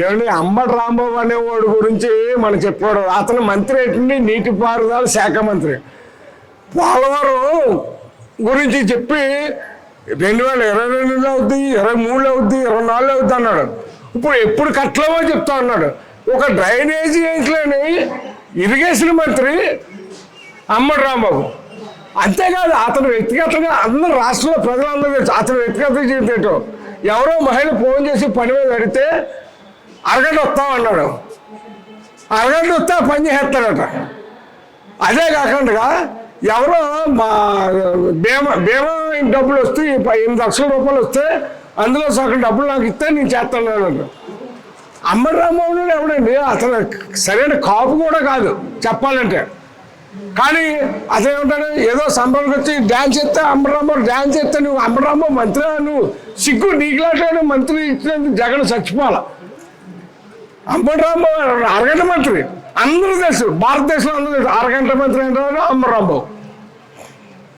ఏమండి అంబటి రాంబాబు అనేవాడు గురించి మనం చెప్పాడు. అతను మంత్రి ఏంటండి, నీటిపారుదల శాఖ మంత్రి. పోలవరం గురించి చెప్పి 2022 అవుద్ది, 23 అవుద్ది, 24 అవుద్ది అన్నాడు. ఇప్పుడు ఎప్పుడు కట్టలేమో చెప్తా అన్నాడు. ఒక డ్రైనేజీ వేయట్లేని ఇరిగేషన్ మంత్రి అంబటి రాంబాబు. అంతేకాదు అతను వ్యక్తిగతంగా అందరు రాష్ట్రంలో ప్రజలందరూ తెలుసు అతను వ్యక్తిగత జీవితం. ఎవరో మహిళ ఫోన్ చేసి పని మీద పెడితే అరగంట వస్తామన్నాడు. అరగంట వస్తే ఆ పని చేస్తాడట. అదే కాకుండా ఎవరో మా బీమా డబ్బులు వస్తే 8 లక్షల రూపాయలు వస్తే అందులో సగం డబ్బులు నాకు ఇస్తే నేను చేస్తాను అన్నాడు. అంబటి రాంబాబు ఎవడండి, అతను సరైన కాపు కూడా కాదు చెప్పాలంటే. కానీ అదేమంటాడు, ఏదో సంబరానికి వచ్చి డ్యాన్స్ చేస్తే అంబటి రాంబాబు డ్యాన్స్ చేస్తే నువ్వు అంబటి రాంబాబు మంత్రి, నువ్వు సిగ్గు నీకులాంటి మంత్రి ఇచ్చినందుకు జగన్ చచ్చిపోవాలి. అంబటి రాంబాబు అరగంట మంత్రి అందరూ తెలుసు, భారతదేశంలో అందరూ తెలుసు అరగంట మంత్రి అంటారు అంబటి రాంబాబు.